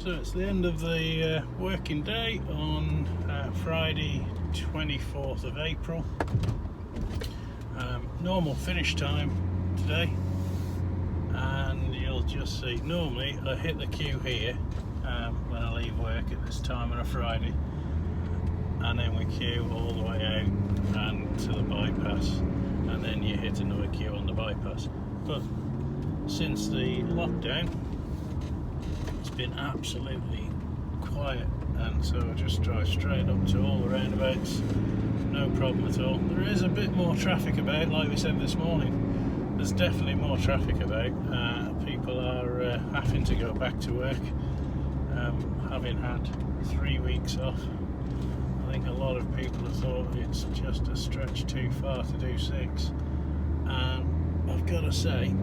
So it's the end of the working day on Friday 24th of April. Normal finish time today, and you'll just see normally I hit the queue here when I leave work at this time on a Friday, and then we queue all the way out and to the bypass, and then you hit another queue on the bypass. But since the lockdown, it's been absolutely quiet, and so I just drive straight up to all the roundabouts, no problem at all. There is a bit more traffic about, like we said this morning. There's definitely more traffic about. People are having to go back to work, having had 3 weeks off. I think a lot of people have thought it's just a stretch too far to do 6, and I've got to say,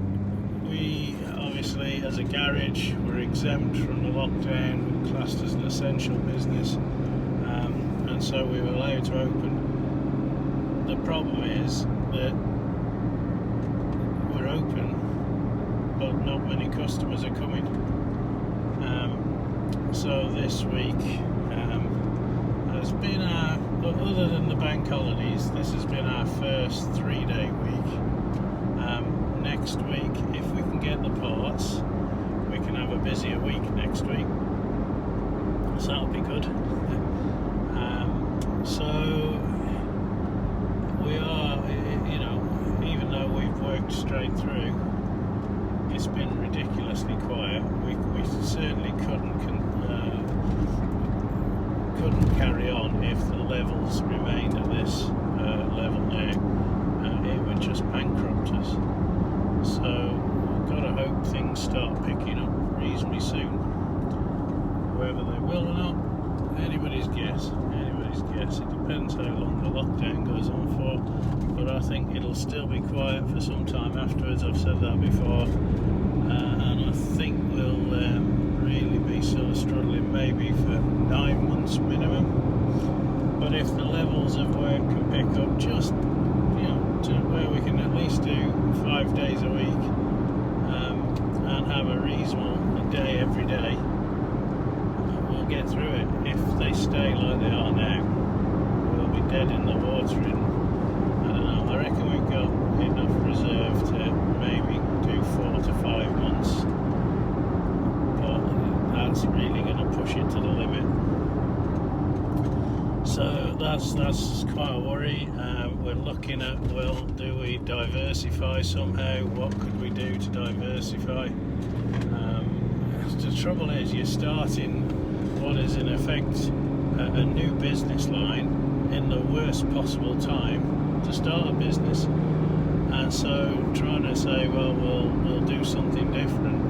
we obviously as a garage we're exempt from the lockdown, we're classed as an essential business, and so we were allowed to open. The problem is that we're open but not many customers are coming, so this week has been our, other than the bank holidays, this has been our first 3-day week. Next week, if we can get the parts, we can have a busier week next week, so that'll be good. So we are, even though we've worked straight through, it's been ridiculously quiet. We certainly couldn't carry on if the levels remained at this level now. It would just bankrupt us. So we've got to hope things start picking up reasonably soon. Whether they will or not, anybody's guess. It depends how long the lockdown goes on for, but I think it'll still be quiet for some time afterwards. I've said that before, and I think we'll really be sort of struggling maybe for 9 months minimum. But if the levels of work can pick up just to where we can at least do 5 days a week, and have a reasonable day every day, we'll get through it. If they stay like they are now, we'll be dead in the water in, I don't know, I reckon we've got enough reserve to maybe do 4 to 5 months, but that's really going to push it to the limit. So that's quite a worry. We're looking at, well, do we diversify somehow? What could we do to diversify? The trouble is, you're starting what is in effect a new business line in the worst possible time to start a business, and so trying to say, well, we'll do something different,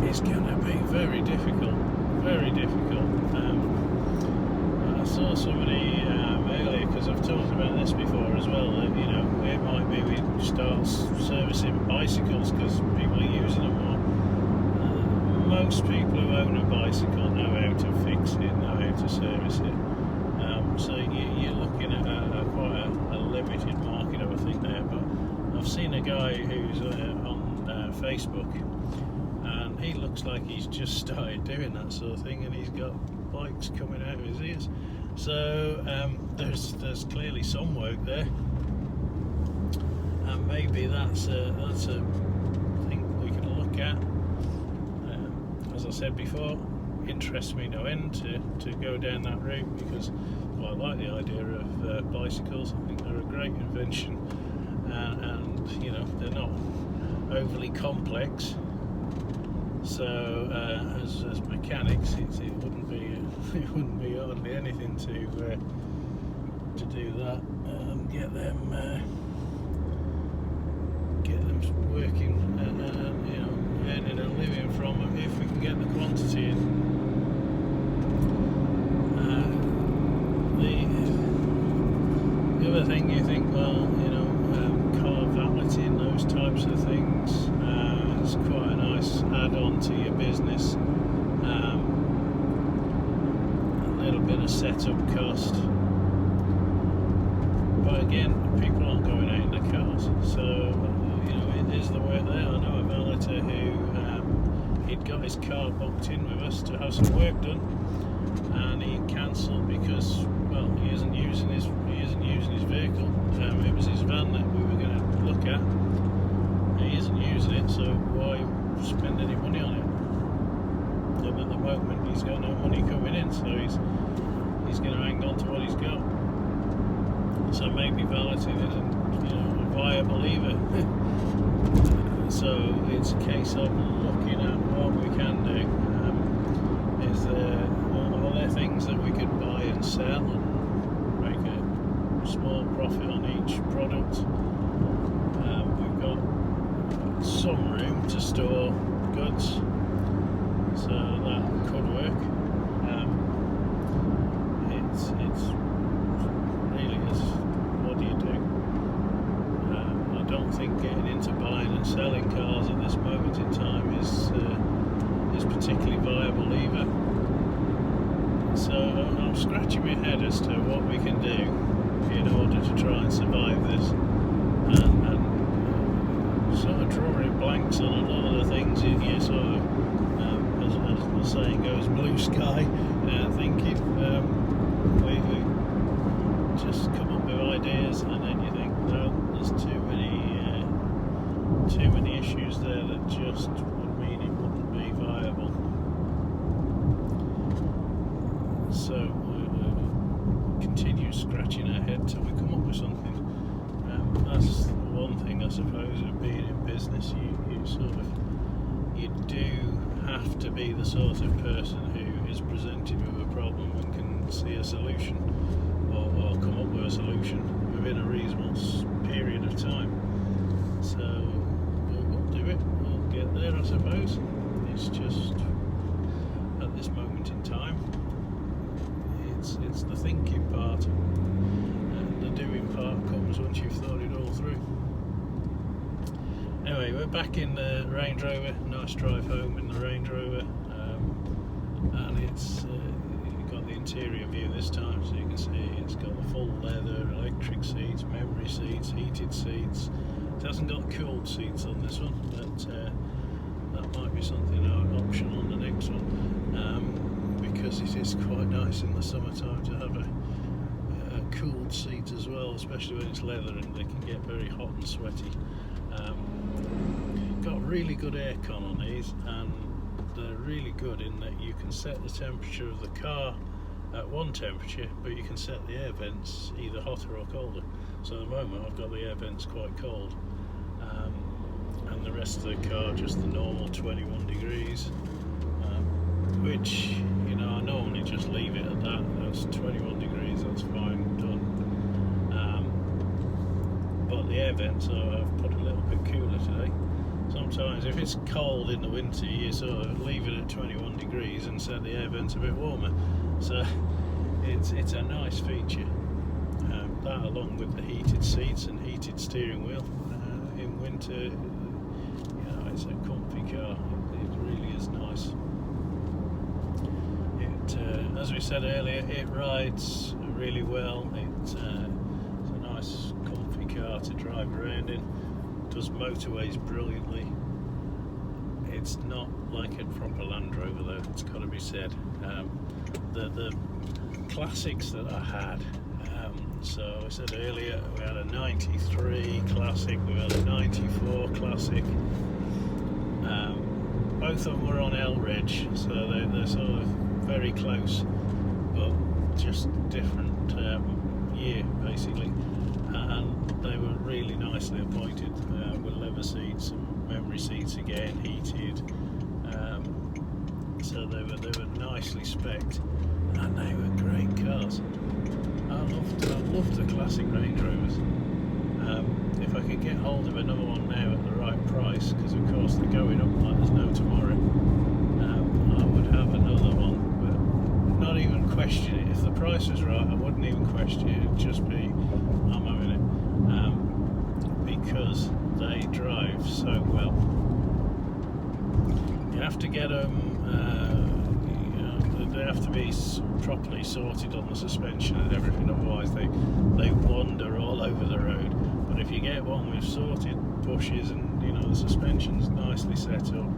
is going to be very difficult. I saw somebody earlier, because I've talked about this before as well, that it might be we start servicing bicycles because people are using them more. Most people who own a bicycle know how to fix it, know how to service it. So you're looking at quite a limited market, I think, there. But I've seen a guy who's on Facebook, and he looks like he's just started doing that sort of thing, and he's got bikes coming out of his ears. So there's clearly some work there, and maybe that's a thing we can look at. As I said before, interests me no end to go down that route, because I like the idea of bicycles. I think they're a great invention, and they're not overly complex. So as mechanics, it wouldn't be hardly anything to do that and get them working and earning a living from them if we can get the quantity in. The other thing, you think, well, car valeting, those types of things, it's quite a nice add-on to your business. A little bit of setup cost, but again, people aren't going out in the cars, so it is the work there. I know a valeter who he'd got his car booked in with us to have some work done, and he cancelled because, well, he isn't using his vehicle. It was his van that we were going to look at. He isn't using it, so why spend any money on it? And at the moment he's got no money coming in, so he's going to hang on to what he's got. So maybe valeting isn't, a viable either. So it's a case of looking at what we can do. Is there things that we could buy and sell and make a small profit on each product? We've got some room to store goods, so that could work. It's really is, what do you do? I don't think getting into buying and selling cars at this moment in time is particularly viable either. So I'm scratching my head as to what we can do in order to try and survive this, and sort of drawing blanks on a lot of the things you sort of, as the saying goes, blue sky, thinking. We just come up with ideas, and then you think, well, there's too many issues there that just would mean it wouldn't be viable. So we'll continue scratching our head till we come up with something. That's the one thing, I suppose, of being in business. You do have to be the sort of person who is presented with a problem and can see a solution, or come up with a solution within a reasonable period of time. So we'll do it. We'll get there, I suppose. It's just at this moment in time, it's the thinking part, and the doing part comes once you've thought it all through. Anyway, we're back in the Range Rover. Nice drive home in the Range Rover, and it's got the interior view this time, so you can see it's got the full leather, electric seats, memory seats, heated seats. It hasn't got cooled seats on this one, but that might be something, an option on the next one, because it is quite nice in the summertime to have a cooled seat as well, especially when it's leather and they can get very hot and sweaty. Got really good aircon on these, and they're really good in that you can set the temperature of the car at one temperature, but you can set the air vents either hotter or colder. So at the moment I've got the air vents quite cold, and the rest of the car just the normal 21 degrees, which I normally just leave it at that. That's 21 degrees, that's fine, done. But the air vents I've put a little bit cooler today. Sometimes if it's cold in the winter, you sort of leave it at 21 degrees and set the air vents a bit warmer. So it's a nice feature. That, along with the heated seats and heated steering wheel, in winter, it's a comfy car. It really is nice. As we said earlier, it rides really well. It's a nice comfy car to drive around in. Does motorways brilliantly. It's not like a proper Land Rover though, it's got to be said. The classics that I had, so I said earlier, we had a 93 Classic, we had a 94 Classic. Both of them were on L-Reg, so they're sort of very close, but just different year basically, and they were really nicely appointed, with leather seats and memory seats again, heated, so they were nicely spec'd, and they were great cars. I loved the classic Range Rovers. If I could get hold of another one now at the right price, because of course they're going up like there's no tomorrow, I would have another one, but not even question it. If the price was right, I wouldn't even question it. It'd just be, I'm having it, because they drive so well. You have to get them, they have to be properly sorted on the suspension and everything, otherwise they wander all over the road. But if you get one with sorted bushes and the suspension's nicely set up,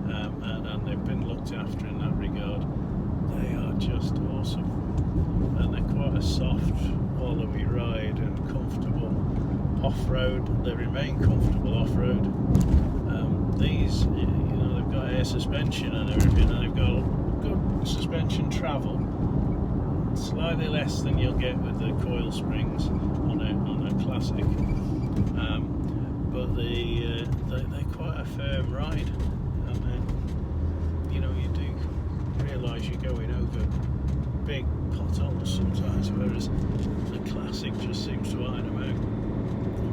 and after in that regard. They are just awesome, and they're quite a soft, wallowy ride and comfortable off-road. They remain comfortable off-road. These, you know, they've got air suspension and everything, and they've got good suspension travel. Slightly less than you'll get with the coil springs on a classic, but they're quite a firm ride, and you know, you do realise you're going over big potholes sometimes, whereas the classic just seems to iron them out.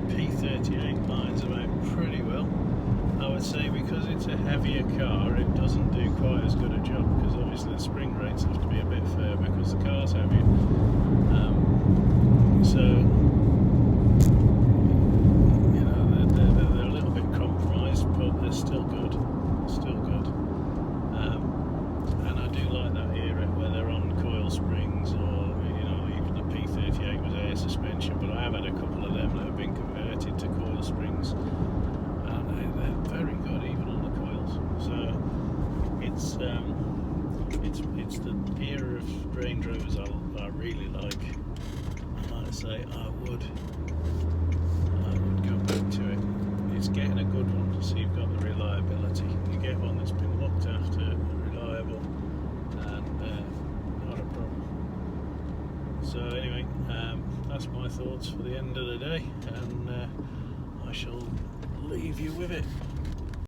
The P38 lines them out pretty well. I would say because it's a heavier car, it doesn't do quite as good a job, because obviously the spring rates have to be a bit firmer because the car's heavier. So, you know, they're a little bit compromised, but they're still good. Still good. And I do like that era where they're on coil springs, or, you know, even the P38 was air suspension, but I have had a couple of them that have been converted to coil springs. They're very good even on the coils. So it's the era of Range Rovers I really like. And like I say, I would go back to it. It's getting a good one, so you've got the reliability. You get one that's been looked after, reliable, and not a problem. So anyway, that's my thoughts for the end of the day, and I shall leave you with it.